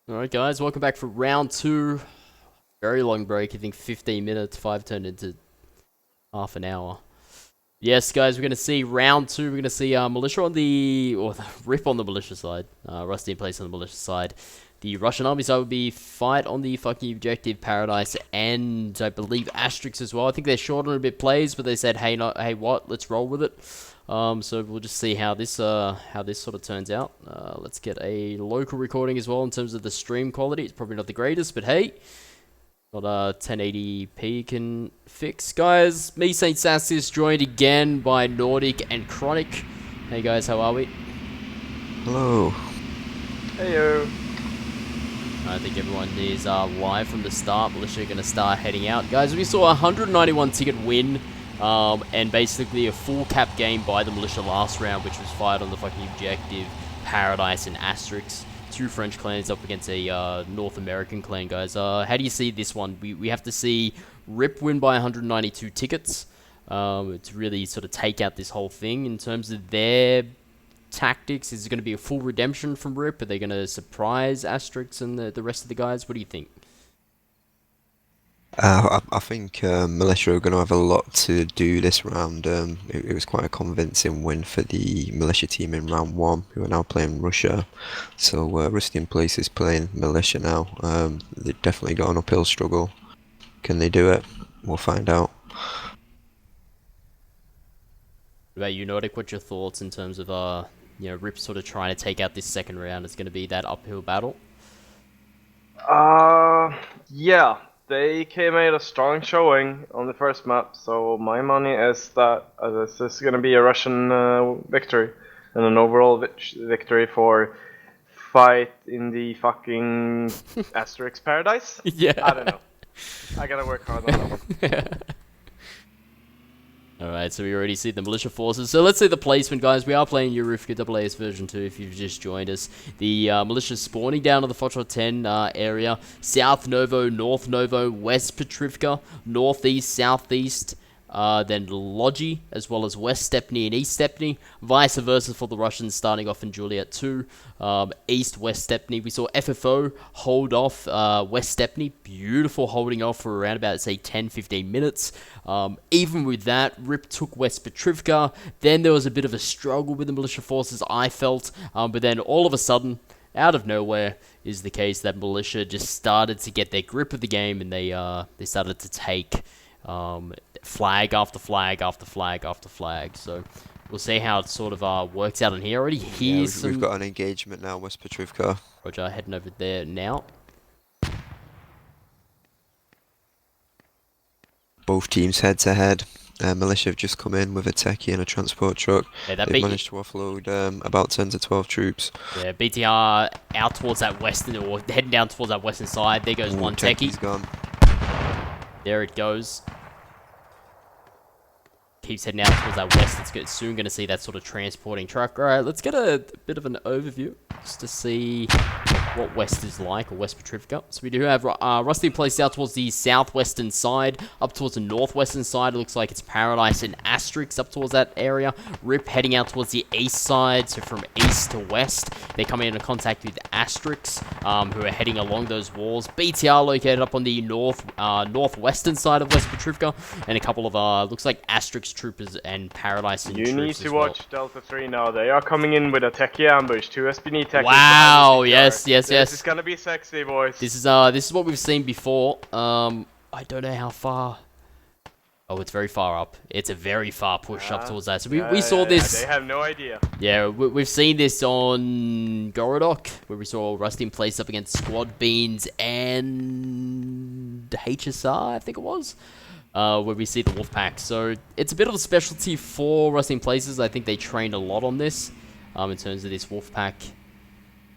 Alright guys, welcome back for round 2. Very long break, I think 15 minutes, 5 turned into half an hour. Yes guys, we're going to see round 2, we're going to see militia on the, or the rip on the militia side, Rusty in place on the militia side. The Russian army side would be fight on the fucking objective, ParadiSe, and I believe Asteryx as well. I think they're short on a bit plays, but they said, hey what, let's roll with it. So we'll just see how this sort of turns out. Let's get a local recording as well in terms of the stream quality. It's probably not the greatest, but hey, got 1080p can fix. Guys, me, Saint Sassis, joined again by Nordic and Chronic. Hey guys, how are we? Hello. Heyo. I think everyone is live from the start. Militia are going to start heading out. Guys, we saw a 191 ticket win. And basically a full cap game by the militia last round, which was fired on the fucking objective, ParadiSe and Asteryx. Two French clans up against a North American clan, guys. How do you see this one? We have to see RIP win by 192 tickets to really sort of take out this whole thing. In terms of their tactics, is it going to be a full redemption from RIP? Are they going to surprise Asteryx and the rest of the guys? What do you think? I think Militia are going to have a lot to do this round. It was quite a convincing win for the Militia team in round 1, who are now playing Russia. So Rusty in place is playing Militia now. They've definitely got an uphill struggle. Can they do it? We'll find out. What about you, Nordic? What's your thoughts in terms of RIP sort of trying to take out this second round? It's going to be that uphill battle. Yeah. They made a strong showing on the first map, so my money is that this is going to be a Russian victory and an overall victory for fight in the fucking Asteryx ParadiSe. Yeah. I don't know. I gotta work hard on that one. Alright, so we already see the militia forces. So let's see the placement, guys. We are playing Eurifka AAS version 2 if you've just joined us. The militia spawning down to the Foxtrot 10 area. South Novo, North Novo, West Petrivka, Northeast, Southeast, then Logi, as well as West Stepney and East Stepney. Vice versa for the Russians, starting off in Juliet 2. East, West Stepney. We saw FFO hold off West Stepney. Beautiful holding off for around about, say, 10-15 minutes. Even with that, RIP took West Petrivka. Then there was a bit of a struggle with the militia forces, I felt. But then all of a sudden, out of nowhere, is the case that militia just started to get their grip of the game, and they started to take flag after flag after flag after flag. So we'll see how it sort of works out in here. Already here's we've got an engagement now, West Petrivka. Roger, heading over there now. Both teams head to head. Militia have just come in with a techie and a transport truck. Yeah, They've managed to offload about 10 to 12 troops. Yeah, BTR out towards that western, or heading down towards that western side. There goes one techie. Gone. There it goes. Keeps heading out towards that west. It's soon going to see that sort of transporting truck. Alright, let's get a bit of an overview just to see what West is like, or West Petrivka. So we do have Rusty placed out towards the southwestern side. Up towards the northwestern side, it looks like it's ParadiSe and Asteryx up towards that area. RIP heading out towards the east side, so from east to west. They're coming into contact with Asteryx, who are heading along those walls. BTR located up on the northwestern side of West Petrivka, and a couple of, looks like Asteryx troopers and ParadiSe and You troops need to as well. watch Delta 3 now. They are coming in with a techie ambush. 2 SPD techies. Wow, yes. This is gonna be sexy, boys. This is what we've seen before. I don't know how far. Oh, it's very far up. It's a very far push up towards that. So we saw this. They have no idea. Yeah, we've seen this on Gorodok, where we saw Rusty in place up against Squad Beans and HSR, I think it was. Where we see the Wolfpack. So it's a bit of a specialty for Rusty in Places. I think they trained a lot on this, in terms of this Wolfpack.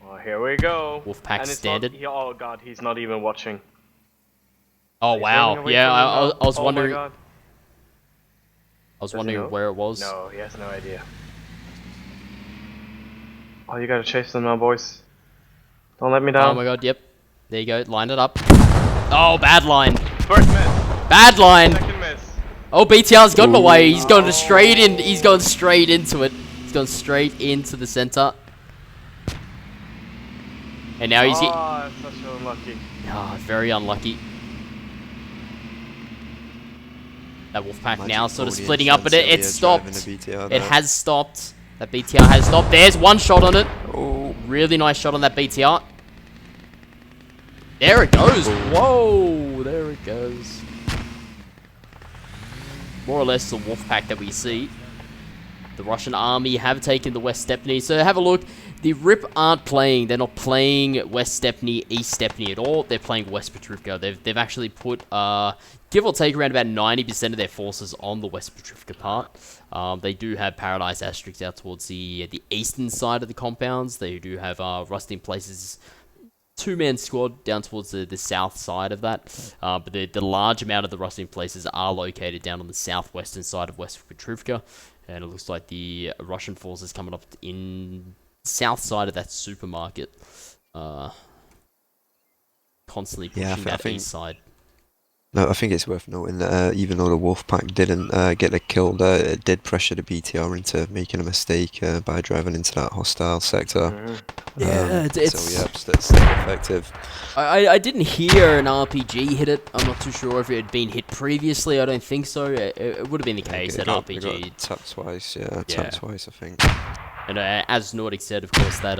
Well, here we go. Wolfpack standard. Oh god, he's not even watching. Oh wow, yeah, I was wondering. Oh my god. I was wondering where it was. No, he has no idea. Oh, you gotta chase them now, boys. Don't let me down. Oh my god, yep. There you go, line it up. Oh, bad line. First miss. Bad line. Second miss. Oh, BTR's gotten away. He's going straight in. He's going straight into it. He's gone straight into the center. And now he's hit. Oh, such unlucky. Ah, very unlucky. That Wolfpack now sort of splitting up, but it stopped. It has stopped. That BTR has stopped. There's one shot on it. Oh, Really nice shot on that BTR. There it goes. Whoa, there it goes. More or less the Wolfpack that we see. The Russian army have taken the West Stepney. So have a look. The RIP aren't playing. They're not playing West Stepney, East Stepney at all. They're playing West Petrivka. They've actually put, give or take, around about 90% of their forces on the West Petrivka part. They do have ParadiSe Asteryx out towards the eastern side of the compounds. They do have Rusty in Places two-man squad down towards the south side of that. But the large amount of the Rusty in Places are located down on the southwestern side of West Petrivka. And it looks like the Russian forces coming up in south side of that supermarket. Constantly pushing that east side. No, I think it's worth noting that even though the Wolfpack didn't get the kill there, it did pressure the BTR into making a mistake by driving into that hostile sector. Yeah, it's... So yeah, still effective. I didn't hear an RPG hit it. I'm not too sure if it had been hit previously. I don't think so. It would have been the case that RPG... tapped twice, tapped twice, I think. And as Nordic said, of course, that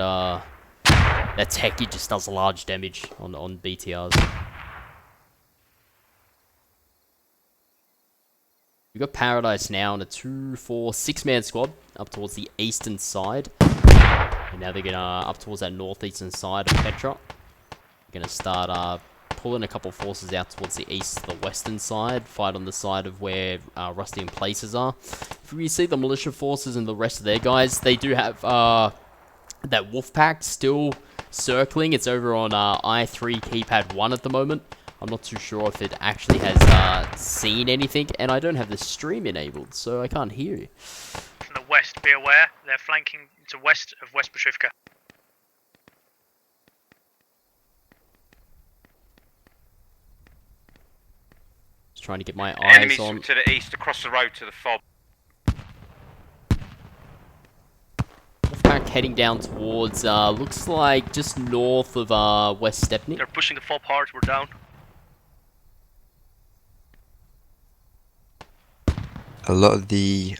Techie just does large damage on BTRs. We've got ParadiSe now in a 2-4-6-man squad up towards the eastern side. And now they're going to up towards that northeastern side of Petra. They're going to start pulling a couple forces out towards the east to the western side. Fight on the side of where Rusty in Places are. If we see the militia forces and the rest of their guys, they do have that Wolfpack still circling. It's over on I3 keypad 1 at the moment. I'm not too sure if it actually has seen anything, and I don't have the stream enabled, so I can't hear you. From the west, be aware, they're flanking to west of West Petrivka. Just trying to get my eyes Enemies on. to the east, across the road to the fob. Wolfpack heading down towards, looks like just north of West Stepney. They're pushing the fob hard, we're down. A lot of the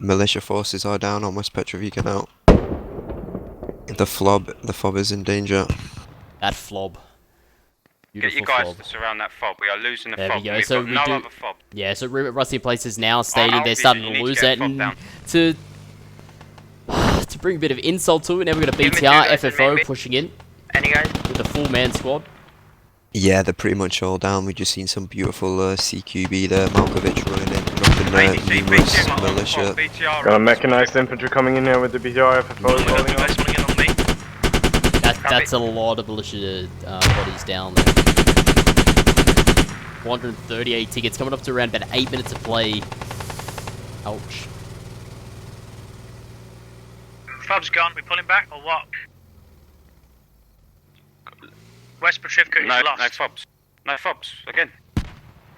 militia forces are down on West Petrivka now. The fob is in danger. That flob. Get Beautiful you guys flob. to surround that fob. We are losing the There fob. we go. We've So got we no do- other fob. Yeah, so Rusty Places now stating they're RPG, starting you to need to lose get it, fob and down. to bring a bit of insult to it, now we've got a Give me two BTR, guys, FFO maybe. pushing in Any guys? with a full man squad. Yeah, they're pretty much all down. We've just seen some beautiful CQB there. Malkovich running in, dropping ADC, numerous BTR, my other militia. fob, BTR, Got a mechanized infantry coming in here with the BTR FFO We got rolling two up. guys coming in on me. That's a lot of militia bodies down there. 438 tickets, coming up to around about 8 minutes of play. Ouch. Fob's gone, we pulling back or what? West Petrivka is No, lost. no fobs. No fobs, again.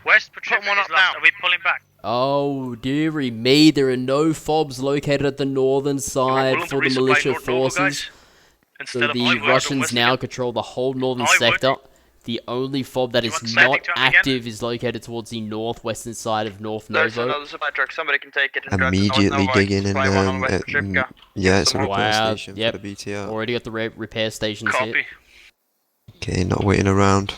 West Put Petrivka one is up lost. now. Are we pulling back? Oh, dearie me, there are no fobs located at the northern side willing to for the resupply militia North Noble, forces. guys? So Instead of I the would, or Russians West now again? control the whole northern I would. sector. The only fob that You is want not sending to him again? active is located towards the northwestern side of North There's Novo. another supply truck, somebody can take it and drive to Immediately North Nova digging in. supply one on West Petrivka. Yeah, it's a Some repair Wow, station yep. for the BTR. Already got the repair stations Copy. here. Okay, not waiting around.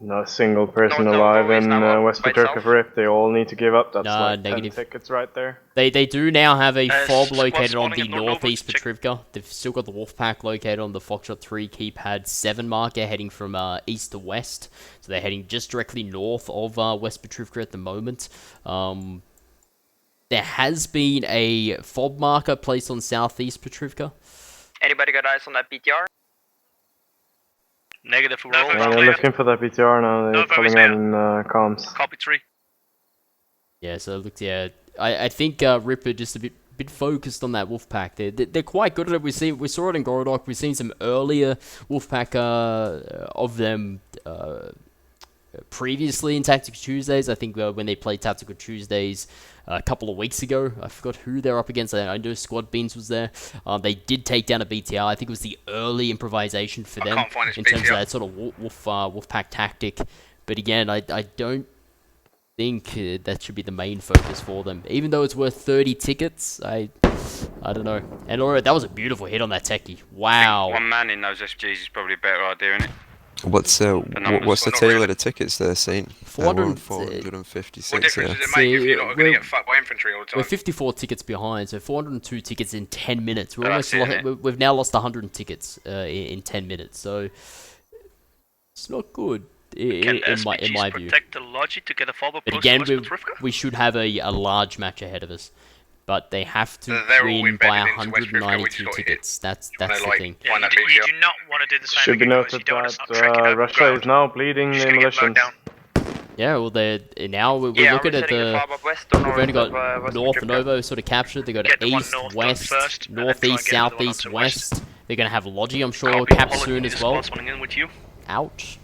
Not a single person North Nova alive is in now West by Petrivka itself. for it. They all need to give up. That's Nah, like negative. 10 tickets right there. They do now have a fob squad located on spawning the at North Nova, northeast check. Petrivka. They've still got the Wolfpack located on the Foxtrot 3 keypad 7 marker heading from east to west. So they're heading just directly north of West Petrivka at the moment. There has been a fob marker placed on southeast Petrivka. Anybody got eyes on that BTR? Negative, we're Yeah, all they're clear. looking for that BTR now. They're No, calling very out in comms. Copy 3. Yeah, so it looks, yeah, I think Ripper just a bit focused on that Wolfpack. They're quite good at it. We saw it in Gorodok. We've seen some earlier Wolfpack of them previously in Tactical Tuesdays. I think when they played Tactical Tuesdays a couple of weeks ago, I forgot who they're up against. I know Squad Beans was there. They did take down a BTR. I think it was the early improvisation for them in terms of that sort of Wolfpack tactic. But again, I don't think that should be the main focus for them. Even though it's worth 30 tickets, I don't know. And Laura, that was a beautiful hit on that techie. Wow. One man in those SPGs is probably a better idea, isn't it? What's the tail of the tickets there, Saint? 450. What difference does it make if you're not going to get fucked by infantry all the time? We're 54 tickets behind, so 402 tickets in 10 minutes. We're That's we've now lost 100 tickets in 10 minutes, so it's not good in my view. Protect the logic to get a forward But push again, towards Petrivka? we should have a large match ahead of us. But they have to They're all win by embedded into West Petrivka, we 192 just got hit. tickets. That's wanna, the like, thing. Yeah, find that you BTR. do not want to do the same Should be again, guys. noted You don't want to that start trekking over Russia ground. is now bleeding the Just gonna get mowed militias. down. Yeah, well, we're Yeah, looking we're at setting a the. far up west or We've north only got of, West North Petrivka. Novo sort of captured. They got Get the one east, north done west, first, and then try and northeast, get another one southeast, onto west. They're gonna have Logi, I'm sure, Copy, capped Holland, soon need as a well. squad spawning in with you. Ouch.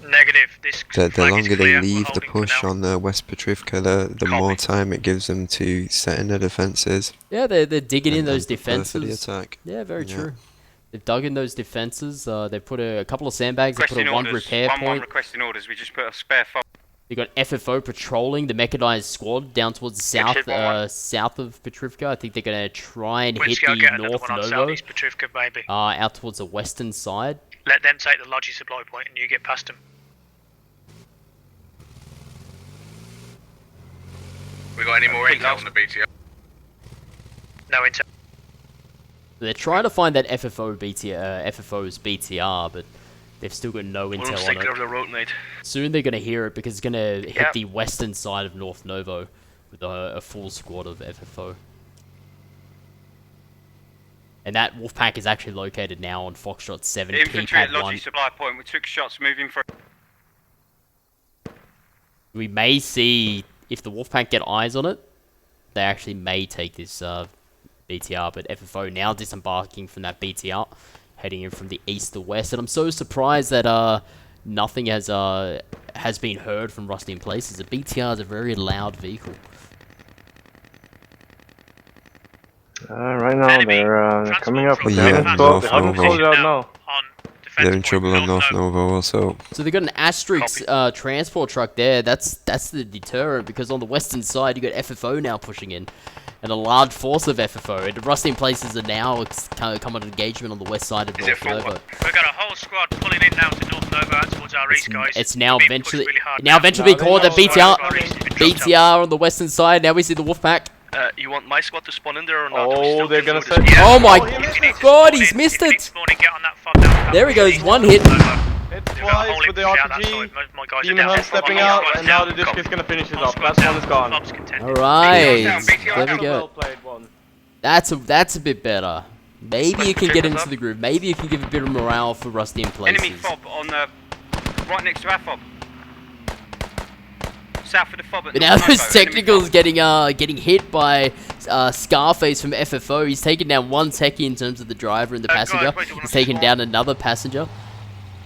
Negative. This The flag is longer they clear, we're leave the holding for push now. on the West Petrivka, the more Copy. time it gives them to set in their defences. Yeah, they're digging in and those prepare for the defenses. attack. Yeah, very Yeah. true. They've dug in those defenses. They put a couple of sandbags. They put Requesting a one orders. repair 1-1 point. requesting orders. We just put a spare fob. They got FFO patrolling the mechanized squad down towards the south, shit, 1-1. south of Petrivka. I think they're gonna try and hit Whiskey, I'll the get another North one on Novo, southeast Petrivka, baby. out towards the western side. Let them take the Logi supply point and you get past them. We got any more intel on the BTR? No intel. They're trying to find that FFO's BTR, but they've still got no We'll intel stick on over it. the road, mate. Soon they're gonna hear it because it's gonna hit Yep. the western side of North Novo with a full squad of FFO. And that Wolfpack is actually located now on Foxtrot 7, Infantry at keypad 1. Logi supply point. We took shots moving through. We may see, if the Wolfpack get eyes on it, they actually may take this BTR, but FFO now disembarking from that BTR, heading in from the east to west, and I'm so surprised that nothing has been heard from Rusty in Places. The BTR is a very loud vehicle. Right now Enemy. they're coming up with Well, yeah, the North North Novo. Novo. Out now. On defense They're in point, trouble on North Novo. Novo also. So they got an Asteryx transport truck there. That's the deterrent, because on the western side you got FFO now pushing in, and a large force of FFO. And Rusty in Places are now kind of come on engagement on the west side of Is it North full? Novo. We've got a whole squad pulling in now to North Nova and towards our east, guys. It's now Being eventually pushed really hard now eventually being Now called they the know BTR. our east has been dropped out. BTR on the western side. Now we see the Wolfpack. You want my squad to spawn in there or not? Oh, they're gonna say. say. Oh my If you need to God, spawn he's in, missed if you need it. to spawn in, get on that fob now. There he goes, one hit. Hit We've got a twice whole with the infantry out that RPG. side. My guys are Demon down. Hunt stepping Whole out, squad's and now down. the disc is gonna finish it Whole off. squad's That one down. is gone. Fob's contending. All right, down, BTR there we down. go. Well played one. That's a bit better. Maybe you can get into the groove. Maybe you can give a bit of morale for Rusty in Enemy Places. fob on the right next to our fob. South of the fob. At But now North those Novo, enemy technicals fob. getting hit by Scarface from FFO. He's taken down one techie in terms of the driver and the Guys, passenger. wait, do you wanna He's taken spawn? down another passenger.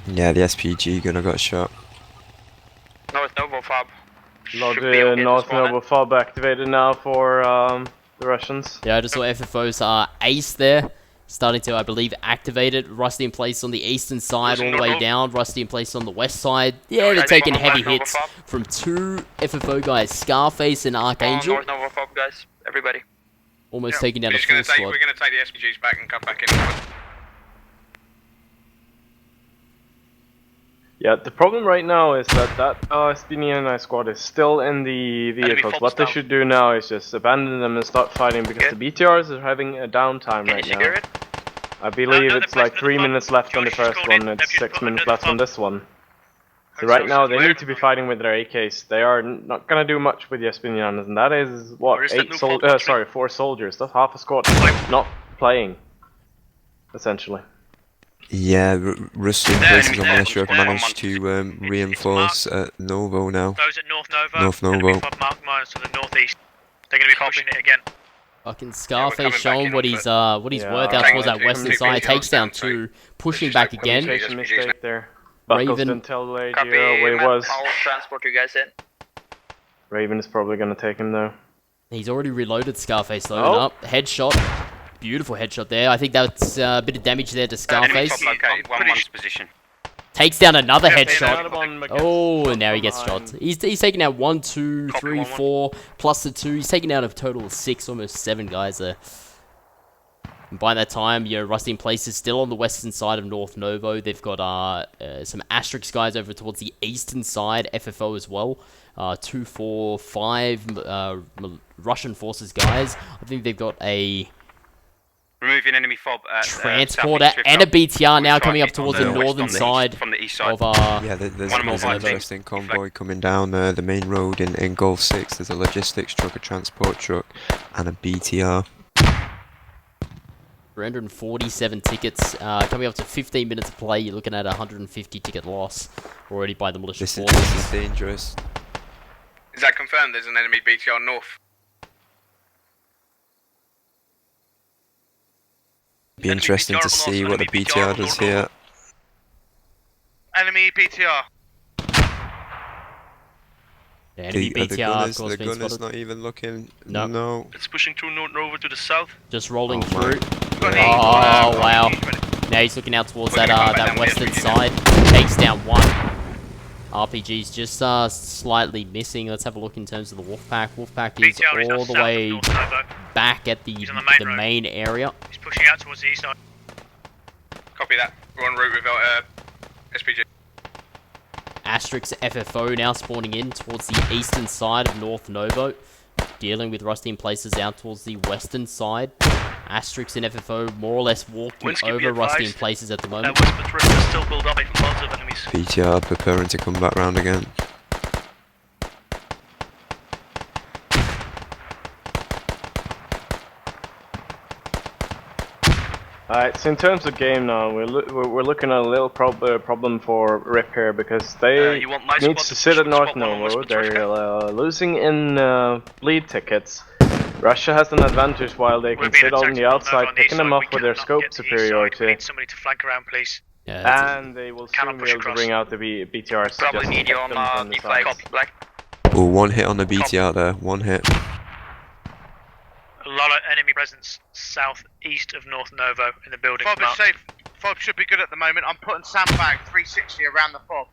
Yeah, the SPG gonna got shot. North Novo fob. Log Should be okay to North spawn in. Novo fob activated now for the Russians. Yeah, I just saw FFO's ace there. Starting to, I believe, activate it. Rusty in place on the eastern side, all the way down. Rusty in place on the west side. Yeah, they're taking heavy hits from two FFO guys, Scarface and Archangel. North Novo fob, guys. Everybody. Almost taking down a We're full just gonna squad. we're gonna take the SPGs back and come back in. Yeah, the problem right now is that Spiniana squad is still in the vehicles. fobs What they down. should do now is just abandon them and start fighting, because Okay. the BTRs are having a downtime Can you right secure now. it? I believe No, it's they're like placed 3 in the minutes fob. left on the George just first called in. one, They've it's just 6 put minutes under the left on fob. this one. So Okay, right so now they where- need to be fighting with their AKs. They are not gonna do much with the Espinianas, and that is what, Where is that new fob? 4 soldiers. That's half a squad not playing, essentially. Yeah, Rusty in There, Places enemy and there. Militia have There. managed to reinforce at Novo now. Those at North Nova. North Enemy Novo. fob mark minus to the northeast. They're going to be pushing it again. Fucking coming Scarface back showing in what on he's Yeah, worth out bang towards on that two western communication side. Takes down down, so two, pushing just back like again. communication- Communication mistake there. Buckles Raven. didn't tell the lady Copy, where he Matt. was. I'll transport you guys in. Raven is probably gonna take him though. He's already reloaded. Scarface loading Oh. up. Headshot. Beautiful headshot there. I think that's a bit of damage there to Enemy Scarface. fob located. 1-1's position. Takes down another Another headshot. one gets Oh, shot and now he from gets behind. shot. He's taking out 1, 2, Copy, 3, 1-1. 4, plus the 2. He's taking out a total of 6, almost 7 guys there. And by that time, Rusty in Place is still on the western side of North Novo. They've got some Asteryx guys over towards the eastern side, FFO as well. 2, 4, 5 Russian forces guys. I think they've got a Removing enemy fob at transporter southeast and a Swift BTR now We've coming up tried towards on the the west, northern on the east, side from the east side. of Yeah, there's One more an fighting. interesting convoy coming down the main road in Gulf 6. There's a logistics truck, a transport truck, and a BTR. 347 tickets, coming up to 15 minutes of play. You're looking at a 150 ticket loss already by the militia This forces. is dangerous. Is that confirmed? There's an enemy BTR north. Be Enemy interesting BTR to on see us, what the enemy BTR BTR on does North Novo. here. Enemy BTR. Yeah, enemy The BTR, of course, the being gunner's spotted. not even looking. No. No. It's pushing to North Novo to the south. Just rolling Oh my. through. Got an Oh, aim. wow. He's ready. Now he's looking out towards We're that gonna come back that down western here, side. Takes down 1. RPG's just slightly missing. Let's have a look in terms of the Wolfpack. Wolfpack is BTR is now all the south way of North Novo. back at the He's on the main road. main area. He's pushing out towards the east side. Copy that. We're en route with SPG. Asteryx FFO now spawning in towards the eastern side of North Novo. Dealing with Rusty in Places out towards the western side. Asteryx and FFO more or less walking Winsky, be over Rusty in advised. Places at the moment. West Patricia is still built up by lots of enemies. BTR preparing to come back round again. Alright, so in terms of game now, we're looking at a little problem for Rip here because they You want my need squad to to sit push at with North squad one on Novo. West They're Patricia? losing in bleed tickets. Russia has an advantage while they We're can being sit on attacked the from North outside, Novo on the picking east them side. off We with their cannot scope get to the east side. We superiority. need somebody to flank around, please. Yeah, that's And they will Cannot soon push be able to across. bring out the BTRs. Probably just to need you hit on them from the B-flag. sides. Copy, black. Oh, one hit on the BTR there. One hit. A lot of enemy presence southeast of North Novo in the building. Fob is safe. Fob should be good at the moment. I'm putting sandbag 360 around the fob.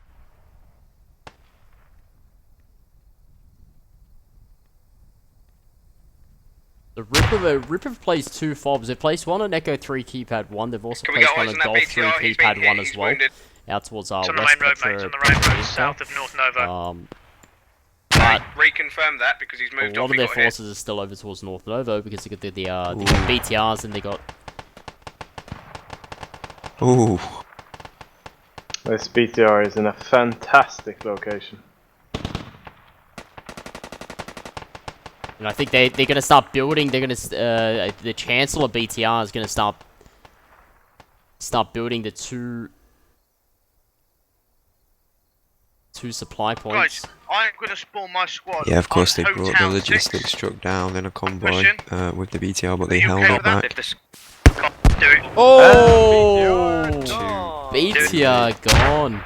The Ripper plays 2 fobs. They've placed 1 on Echo 3 keypad 1. They've also Can we placed get 1 eyes on on that Golf 3 BTR? He's been keypad hit, 1 he's as well. wounded. Out towards It's on the West main road, mate. It's on the main road, south of North Novo. But Reconfirm that because he's a moved lot off. of He their got hit. forces are still over towards North Novo because they got the BTRs and they got Ooh. This BTR is in a fantastic location. And I think they're going to start building. They're going to the Chancellor BTR is going to start building the two supply points. Guys, I'm going to spawn my squad. Yeah, of course they on brought the Hotel logistics 6. truck down in a convoy pushing. with the BTR, but they you held okay it with that? back. If this Do it. Oh, BTR BTR gone.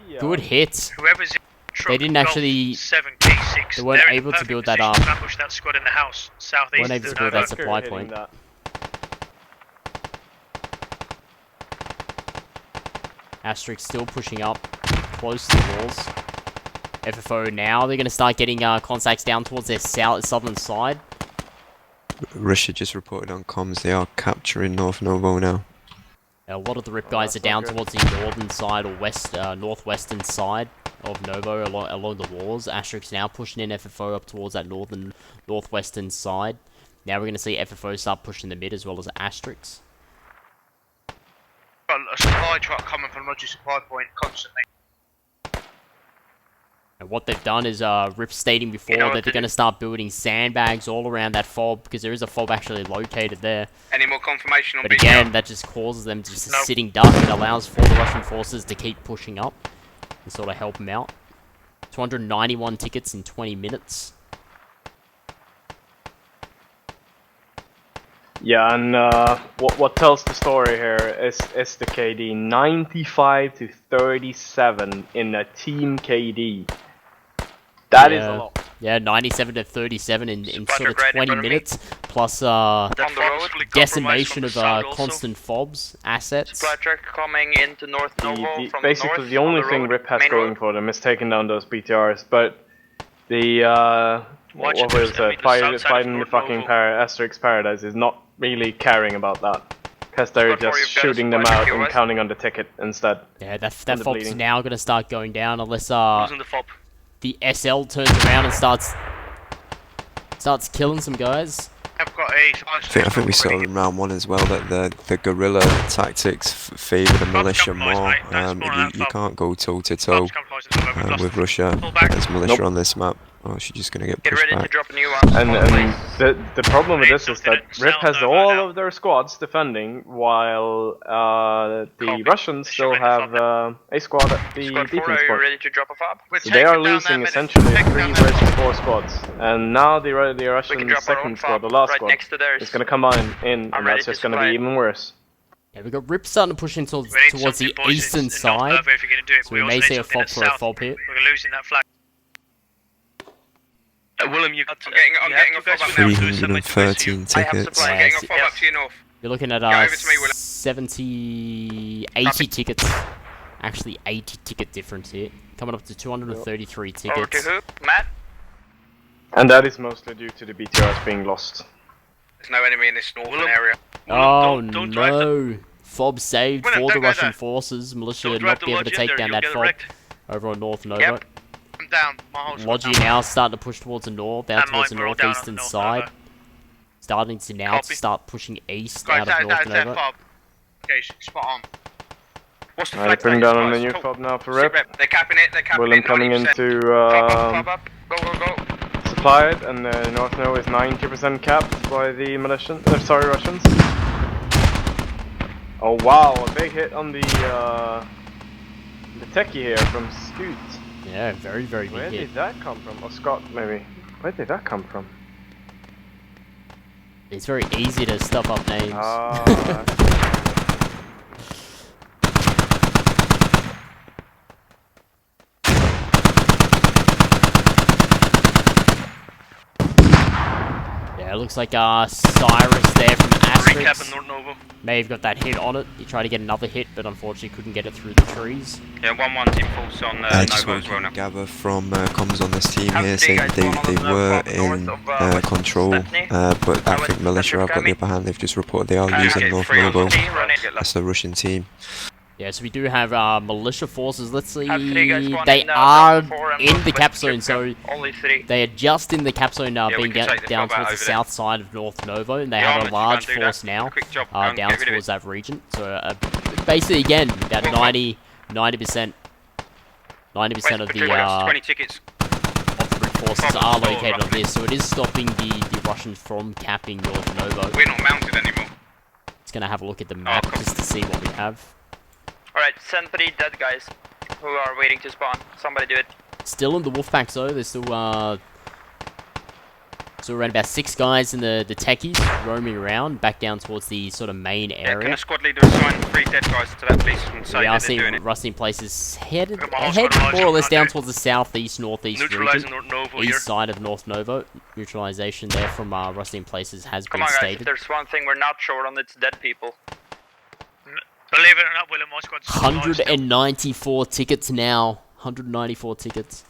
Yeah. Good hit. Whoever's in truck, They didn't actually- 7 K6. they weren't they're in able to perfect build that position up. to ambush that squad in the house, southeast Weren't able of to build that Novo. supply Hitting point. that. Asteryx still pushing up close to the walls. FFO now, they're going to start getting contacts down towards their southern side. Russia just reported on comms they are capturing North Novo now. A lot of the Rip guys are that's down not good. towards the northern side or northwestern side of Novo along the walls. Asteryx now pushing in FFO up towards that northwestern side. Now we're going to see FFO start pushing the mid as well as Asteryx. Got a supply truck coming from Roger supply point constantly. And what they've done is Rip stating before know what that they're to going to start building sandbags all around that fob because there is a fob actually located there. Any more confirmation on But BTR? again, that just causes them just a Nope. sitting duck and allows for the Russian forces to keep pushing up and sort of help them out. 291 tickets in 20 minutes. Yeah, and what tells the story here is the KD 95 to 37 in a team KD. That is a lot. Yeah, 97 to 37 in sort of right in 20 front of me. minutes, plus That fob is fully decimation of compromised from the south constant fobs assets. Supply truck coming into North Novo from Basically, the north. the only on the thing road, Rip has main going road. for them is taking down those BTRs, but the Watch what it, was there's enemy it? to the south side of Fighting the North fucking Novo. Asteryx Paradise is not really caring about that, because they're But for just you've got a shooting them supply out truck and west. counting on the ticket instead. Yeah, that the fob's bleeding. now going to start going down unless Losing the fob. the SL turns around and starts killing some guys. I've got a. I think we saw in round 1 as well that the guerrilla tactics favour the militia compromised, more. mate. Don't spawn on that You fob. can't go toe to toe Fob's compromised as well. We've lost with it. Russia. Pull back. There's militia Nope. on this map. Oh, she's just gonna get Get pushed ready to back. drop a new one. And the problem with this is Something that at Rip South has Nova all now. of their squads defending, while the Copy. Russians They're still showing the have fob a squad at the Squad 4, defense are you squad. ready to drop a fob? We're So they are taking down losing their essentially taking 3 down their versus fob. 4 squads, and now the We can Russian drop our own second squad, the fob last right squad, next to theirs. is going to come in, I'm and ready that's to just going to supply be it. even worse. Yeah, we've got Rip starting to push in towards We need the something, boys, eastern in North side, Novo if you're going to do it. so we also may need see a something fob at for a south. fob hit. We're losing that flag. Willem, you got to. I'm getting a fob up now. 313 I have tickets. supply. I'm getting a Yes. fob up to your north. You're looking at Get over to me, Willem. 80 tickets. Actually, 80 ticket difference here. Coming up to 233 Over to tickets. who? Matt? And that is mostly due to the BTRs being lost. There's no enemy in this northern Willem. area. Oh don't drive them. no! Fob saved Willem, for the don't go Russian there. forces. Militia Don't not drive the be able to Lodge in take there, down you'll that get it fob wrecked. over on North Nova. Yep. I'm down. My whole squad's Logi down. now starting to push towards the north, out And towards the mine, we're all down on northeastern North side. Nova. Starting to now Copy. start pushing east Guys, out that of North is their Nova. fob. Okay, spot on. What's the Alright, flag putting status, down on the guys? new Top- fob now for Sit Rip. rep. They're capping it. They're capping Willem it. coming 90%. into Fob up, fob up. Go, go, go. supply it, and North Nova is 90% capped by the Russians. Oh wow, a big hit on the techie here from Scoot. Yeah, very, very Where big hit. did that come from? Oh, Scott, maybe. Where did that come from? It's very easy to stuff up names. Yeah, it looks like Cyrus there from Recap in Asteryx North Novo. may have got that hit on it. He tried to get another hit, but unfortunately couldn't get it through the trees. Yeah, 1-1's in pulse on I just Novo want as well to now. gather from comms on this team How here many saying guys they going on the were fob north in of, West control, Stephanie? but I West think militia have got Stephanie? the upper hand. They've just reported they are Get losing North free on Novo. the team, run it. That's the Russian team. Yeah, so we do have militia forces. Let's see. Have 3 guys spawn They in, are down 4 and in north the west cap zone, Shipka. so Only 3. they are just in the cap zone now, Yeah, we being can down, take the down fob out towards the over there. south side of North Novo, and they Yeah, have I'll a let you large go and do force that. now Quick job, go and down get rid of towards it. that region. So basically, again, about 90% of the 20 tickets. Brute forces Fob are store, located on roughly. this, so it is stopping the Russians from capping North Novo. We're not mounted anymore. It's gonna have a look at the map cool. just to see what we have. Alright, send 3 dead guys who are waiting to spawn. Somebody do it. Still in the Wolfpack though, there's still around about 6 guys in the techies roaming around back down towards the sort of main Yeah, can area. a squad leader assign 3 dead guys to that police and say We are that they're seeing doing it? Rusty in places headed Come on, squad, more or less down contact. towards the southeast, northeast Neutralizing region. North Novo here. East side of North Novo. Neutralization there from Rusty in places has Come been on guys, if stated. there's one thing we're not short on, it's dead people. Believe it or not, Willem, my squad's still alive still. 194 tickets now. 194 tickets.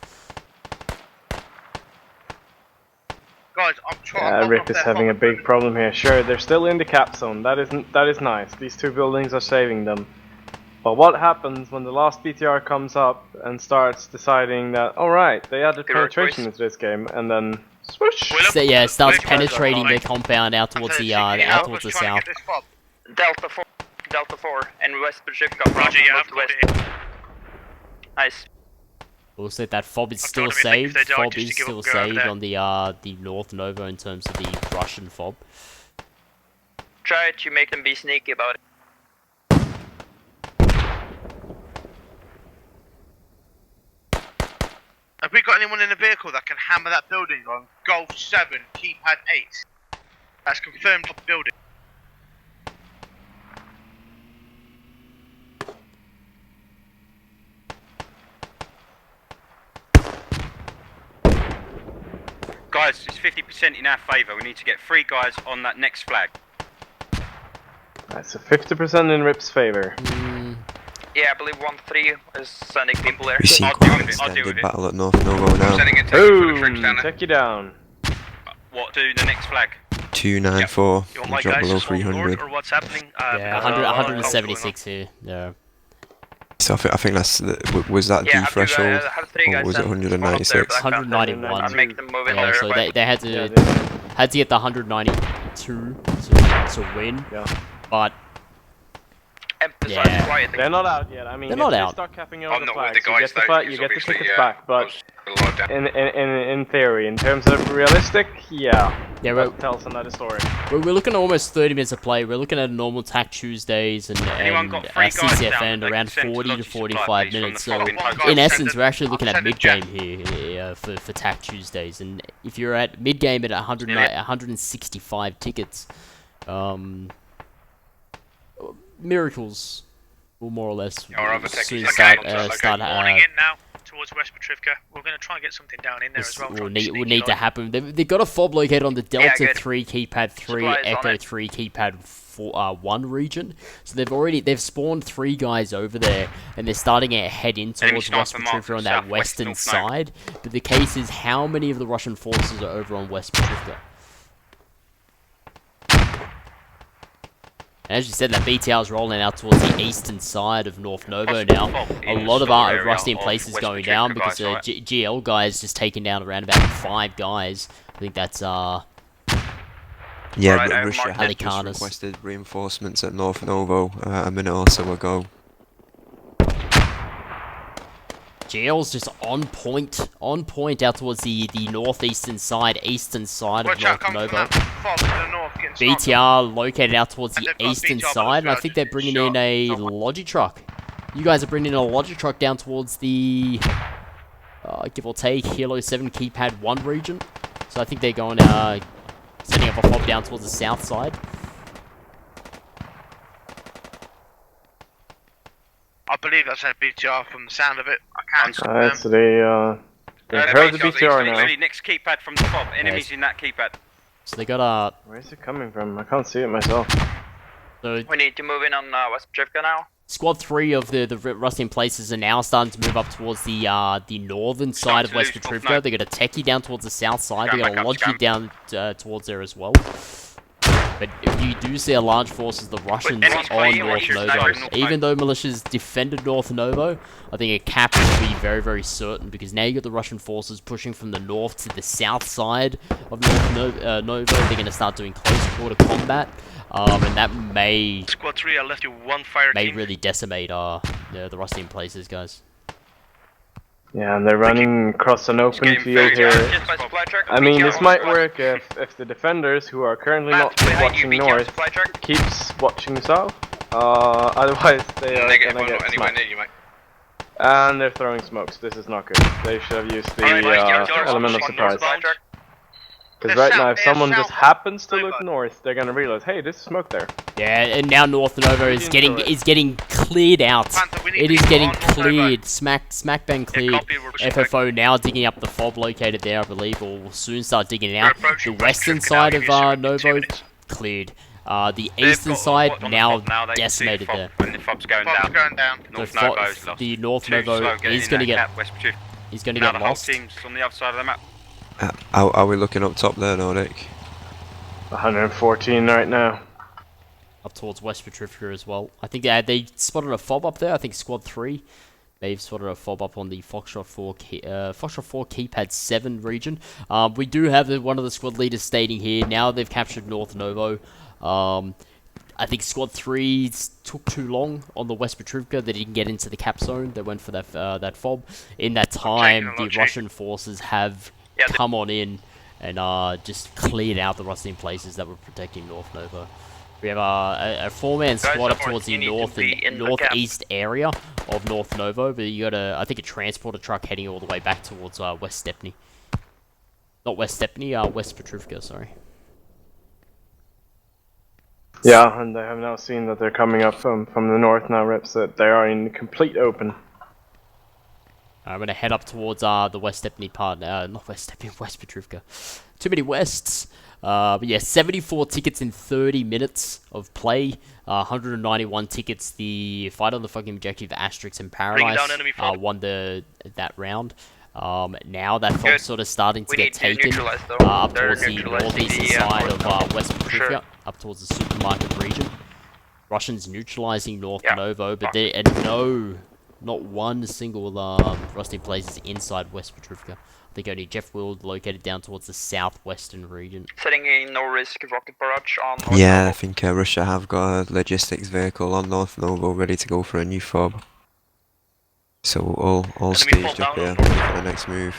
Guys, I'm trying. Rip is having a big problem here. Sure, they're still in the cap zone. That is nice. These 2 buildings are saving them. But what happens when the last BTR comes up and starts deciding that, alright, they added Good work, penetration boys. into this game, and then swoosh! Willem, So yeah, it starts where's your penetrating squad? the compound out towards the out towards the south. Delta 4, and West Pacifica. Roger, yeah, I've got west. it. Nice. Looks like that fob is I've still told them if saved. they die, Fob just is to still go over saved there. on the North Nova in terms of the Russian fob. Try to make them be sneaky about it. Have we got anyone in the vehicle that can hammer that building on Golf 7, keypad 8? That's confirmed on the building. guys, it's 50% in our favour. We need to get 3 guys on that next flag. That's a 50% in Rip's favor. Yeah, I believe 1-3 is sending people there. We see I'll quite deal an with it, I'll deal with extended it. battle at North Novo now. Sending a techie for the troops Boom! down there. Take you down. What, do the next flag? 294. You want my Drop guys below to hold north 300. or what's happening? Yeah, Because a lot of 176 here. Yeah. So I think that's was that Yeah, D threshold, I have 3 or guys was it sent spawn up there, 196? but I can't 191. I'll make them move in Yeah, there. so right? they had to Yeah, they- had to get the 192 to win. Yeah. But Emphasize Yeah. quieting. They're not out yet. I mean, They're if not they out. start capping I'm over the not with flags, the you guys get the, though, you because get the obviously, tickets back, but a lot down. in theory, in terms of realistic, yeah, yeah, that tells another story. we're looking at almost 30 minutes of play. We're looking at normal TAC Tuesdays and Anyone got 3 guys down CCFN that around they can send 40 to logistics 45 supply, please, minutes. from the So fucking in I'll essence, send we're actually it- looking I'll at send it, mid-game here for TAC Tuesdays. And if you're at mid-game at 165 tickets, miracles will more or less Our other techies soon are start getting onto that start Morning in now towards West Petrivka. We're going to try and get something down in there as well. will try and need sneak to in. happen. They've got a fob located on the Delta good. 3 keypad 3 Supplies on Echo it. 3 keypad 1 region. So they've spawned 3 guys over there, and they're starting to head in Enemy towards West sniper marked Petrivka on from that southwest western North Nova. side. But the case is, how many of the Russian forces are over on West Petrivka? And as you said, that BTR is rolling out towards the eastern side of North Novo now. A lot of our Rusty in place is going down because GL guys just taking down around about 5 guys. I think that's Yeah, Right, but I have Russia marked had it. just Alicanas. requested reinforcements at North Novo a minute or so ago. GL's just on point out towards the northeastern side, eastern side of Watch out, North come from Novo. that fob to the north, getting sniped. BTR located out towards And the they've got eastern BTR side, and I bullets think out, they're just bringing shot in a someone. Logi truck. You guys are bringing in a Logi truck down towards the, give or take, Hilo 7 keypad 1 region. So I think they're going, setting up a fob down towards the south side. I believe that's a BTR from the sound of it. I can't Alright, so they Yeah, heard the BTR's BTR now. easily next keypad from the fob. Enemies in that keypad. So they got Where's it coming from? I can't see it myself. so We need to move in on West Petrivka now. Squad 3 of the Rusty in places are now starting to move up towards the northern side of to West lose North Petrivka. Nova. They got a techie down towards the south side. Scram They got back a up, Logi scram. down towards there as well. But you do see a large force of the Russians enemies on fighting North Russians Novo. snipers. Even though militias defended North Novo, I think a cap will be very, very certain, because now you got the Russian forces pushing from the north to the south side of Novo. They're going to start doing close quarter combat, and that may Squad 3, I left you 1 fire team. really decimate the Rusty in places, guys. Yeah, and they're running across an open getting field very here. Just by supply truck. I mean, BTR this on might squad. work if the defenders, who are currently Matt, not behind you, watching BTR north, supply truck. keeps watching south. Otherwise, they are Negative, gonna I'm not get anywhere smacked. near you, mate. And they're throwing smokes. This is not good. They should have used the Alright, BTR element of on surprise. supply truck. Because They're right now, south- if they're someone just south. happens to look Nova. north, they're gonna realize, hey, there's smoke there. Yeah, and now North Novo is getting cleared out. Panther, we need It is people getting on North Nova. cleared. Smack bang cleared. copy, we're pushing FFO now digging up the fob located there, I believe, or will soon start digging it We're out. The approaching western Petrivka side now, of give you 2 Novo minutes. cleared. The They've eastern got a side watch on the now fob now, they can see the decimated fob there. when the fob's going Fob's down. going down. So North Novo's lost. the North Too Novo slow getting is in going to that get cap, West Petrivka. he's going to Now get the whole lost. team's on the other side of the map. Are we looking up top there, Nordic? 114 right now. Up towards West Petrivka as well. I think they spotted a fob up there. I think Squad 3. They've spotted a fob up on the Foxtrot 4 keypad 7 region. We do have one of the squad leaders stating here, now they've captured North Novo. I think Squad 3 took too long on the West Petrivka. They didn't get into the cap zone. They went for that fob. In that time, taking a the lot, Russian forces have come on in and just cleared out the Rusty in places that were protecting North Nova. We have a 4-man squad up towards the north and northeast area of North Novo, but you got I think a transporter truck heading all the way back towards West Stepney. Not West Stepney, West Petrivka, sorry. Yeah, and I have now seen that they're coming up from the north now, Rips, that they are in complete open. I'm gonna head up towards the West Stepney part. Not West Stepney, West Petrivka. Too many Wests. But yeah, 74 tickets in 30 minutes of play. 191 tickets. The fight on the fucking objective, Asteryx and Bringing down ParadiSe, enemy fob. won that round. Now that fob's Good. sort of starting to We get need to taken neutralize though. up They're towards the neutralizing northeastern the, side north of West for Petrivka, sure. up towards the supermarket region. Russians neutralizing North Yeah. Novo, but there not one single rusting places inside West Petrivka. I think only Jeff Wild located down towards the southwestern region. Setting a no-risk rocket barrage on North Yeah, Novo. I think Russia have got a logistics vehicle on North Novo ready to go for a new fob. So all Enemy staged fall up down here on for the next move.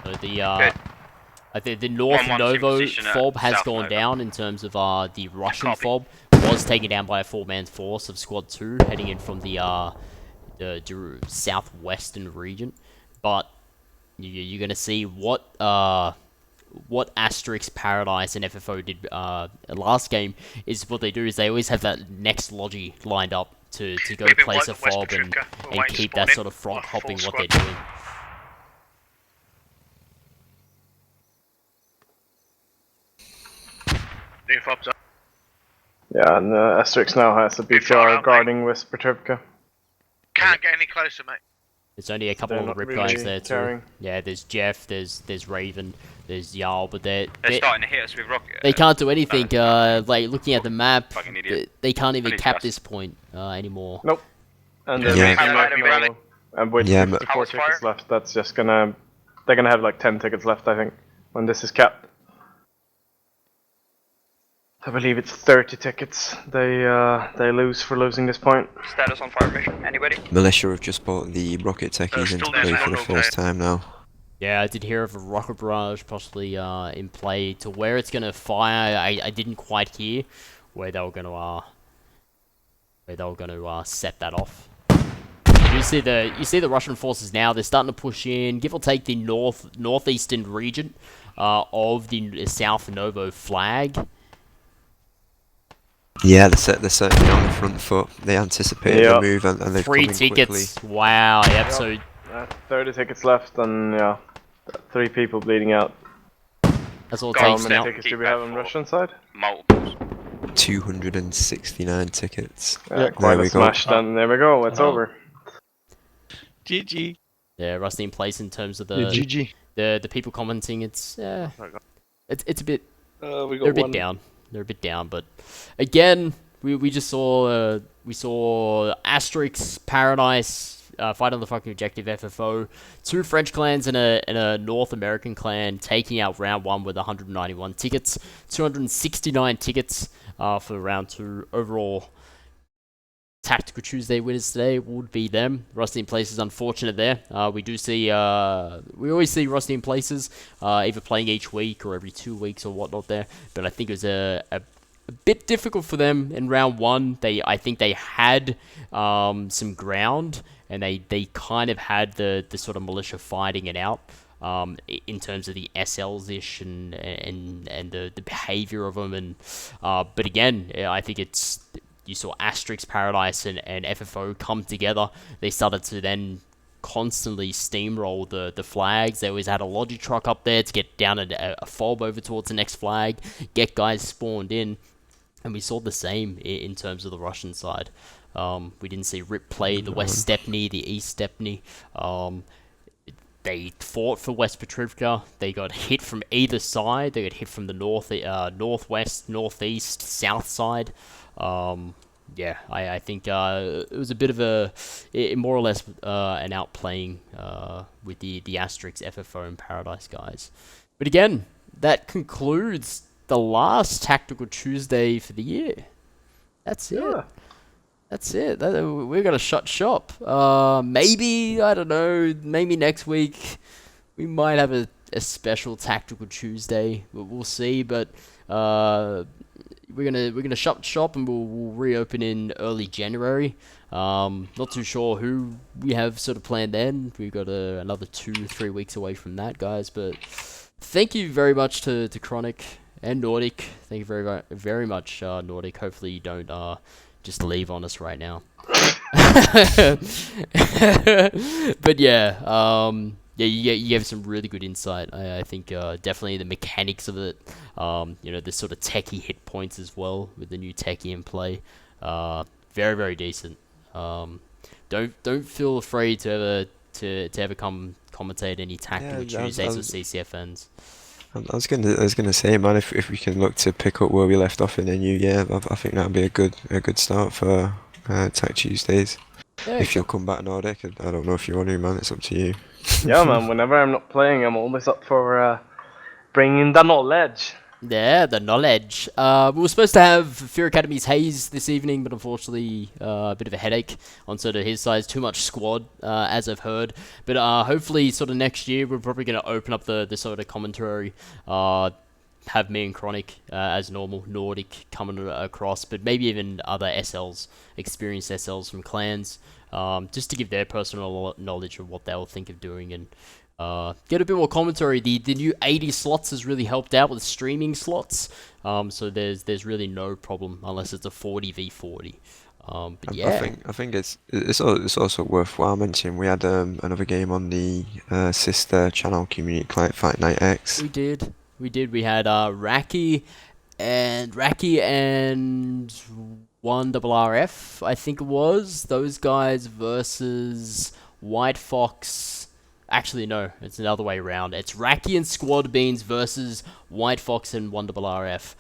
I think the North 1-1's in Novo position at fob has South gone Novo. down in terms of the Russian Copy. fob was taken down by a 4-man force of Squad 2 heading in from the southwestern region. But you're gonna see what Asteryx, ParadiSe, and FFO did last game is what they do is they always have that next logi lined up to go Maybe place a West fob Petrivka. We're and waiting to keep spawn that in. sort of front Full hopping what squad. they're doing. New fobs up. Yeah, and Asteryx now has a Bit far BTR out, mate. guarding West Petrivka. Can't get any closer, mate. There's only a couple They're of not rip really guys there too. carrying. Yeah, there's Jeff, there's Raven, there's Jarl, but They're they starting to hit us with rocket. they can't do anything. Like looking at the map, Fucking idiot. they can't even Only cap just. this point anymore. Nope. And Yeah. they're Yeah. making How like wide are we no. And with Yeah, 54 House tickets fire? left, that's just gonna. They're gonna have like 10 tickets left, I think, when this is capped. I believe it's 30 tickets they lose for losing this point. Status on fire mission. Anybody? Militia have just bought the rocket techies still into there's play for one the okay. first time now. Yeah, I did hear of a rocket barrage possibly in play. To where it's gonna fire, I didn't quite hear where they were gonna set that off. You see the Russian forces now. They're starting to push in, give or take the northeastern region of the South Novo flag. Yeah, they're certainly on the front foot. They anticipated Yeah. the move and they've 3 come in tickets. quickly. Wow. Yep. So 30 tickets left, and yeah, 3 people bleeding out. that's all it How takes many now. tickets do we have on Russian side? Multiples. 269 tickets. Yeah, quite There a we go. smash. Then there we go. It's over. GG. Yeah, Rusty in place in terms of Yeah, the GG. the people commenting. It's a bit. We They're got a bit one. down. They're a bit down, but again, we just saw Asteryx, ParadiSe fight on the fucking objective FFO, 2 French clans and a North American clan taking out round 1 with 191 tickets, 269 tickets for round 2 overall. Tactical Tuesday winners today would be them. Rusty in Places, unfortunate there. We always see Rusty in Places, either playing each week or every 2 weeks or whatnot there. But I think it was a bit difficult for them in round 1. I think they had some ground, and they kind of had the sort of militia fighting it out. In terms of the SLs-ish and the behavior of them, and but again, I think you saw Asteryx, ParadiSe, and FFO come together. They started to then constantly steamroll the flags. They always had a logi truck up there to get down a fob over towards the next flag, get guys spawned in, and we saw the same in terms of the Russian side. We didn't see Rip play the West Stepney, the East Stepney. They fought for West Petrivka. They got hit from either side. They got hit from the northwest, northeast, south side. Yeah, I think it was a bit of more or less an outplaying with the Asteryx, FFO, and ParadiSe guys. But again, that concludes the last Tactical Tuesday for the year. That's it. Yeah. That's it. We're gonna shut shop. Maybe, I don't know. Maybe next week we might have a special Tactical Tuesday. We'll see. But we're gonna shut shop and we'll reopen in early January. Not too sure who we have sort of planned then. We've got another 2-3 weeks away from that, guys. But thank you very much to Chronic and Nordic. Thank you very much, Nordic. Hopefully you don't just leave on us right now. But yeah, you gave some really good insight. I think definitely the mechanics of it, the sort of techie hit points as well with the new techie in play, very very decent. Don't feel afraid to ever come commentate any Tactical Tuesdays or CCFNs. I was gonna say, man, if we can look to pick up where we left off in the new year, I think that'd be a good start for Tech Tuesdays. Yeah, If you'll come back, Nordic, I don't know if you want to, man. It's up to you. Yeah, man. Whenever I'm not playing, I'm always up for bringing the knowledge. Yeah, the knowledge. We were supposed to have Fear Academy's Haze this evening, but unfortunately, a bit of a headache on sort of his side. Too much squad, as I've heard. But hopefully, sort of next year, we're probably going to open up the sort of commentary. Have me and Chronic as normal, Nordic coming across, but maybe even other SLs, experienced SLs from clans, just to give their personal knowledge of what they'll think of doing and get a bit more commentary. The new 80 slots has really helped out with streaming slots, so there's really no problem unless it's a 40v40. But yeah, I think it's also worthwhile mentioning we had another game on the sister channel Community Client Fight Night X. we did. We had Raki and 1RRF, I think it was. Those guys versus White Fox. Actually, no, it's the other way around. It's Raki and Squad Beans versus White Fox and 1RRF.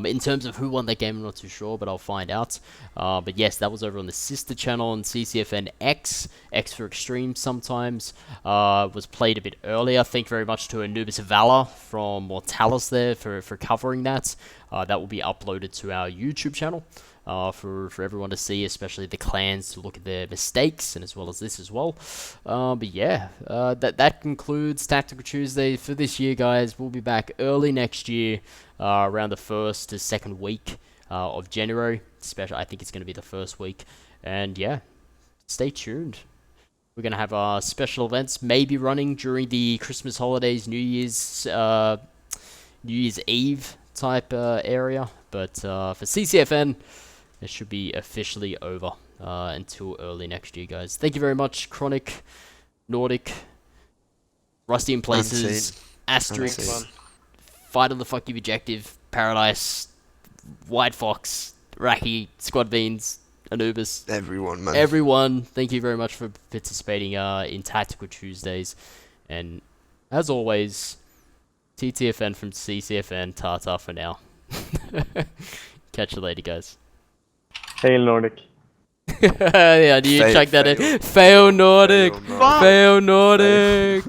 In terms of who won that game, I'm not too sure, but I'll find out. But yes, that was over on the sister channel on CCFN X for Extreme sometimes. Was played a bit earlier. Thank you very much to Anubis Valor from Mortalis there for covering that. That will be uploaded to our YouTube channel. For everyone to see, especially the clans, to look at their mistakes, and as well as this as well. But yeah, that concludes Tactical Tuesday for this year, guys. We'll be back early next year, around the 1st to 2nd week of January. I think it's going to be the first week. And yeah, stay tuned. We're going to have special events maybe running during the Christmas holidays, New Year's Eve type area. But for CCFN, it should be officially over until early next year, guys. Thank you very much, Chronic, Nordic, Rusty in Places, Asteryx, Fight on the Fucking Objective, ParadiSe, White Fox, Raki, Squad Beans, Anubis. Everyone, man. Everyone, thank you very much for participating in Tactical Tuesdays. And as always, TTFN from CCFN, Tata for now. Catch you later, guys. Hail Nordic. Yeah, do you check that in? Fail Nordic! Fail Nordic!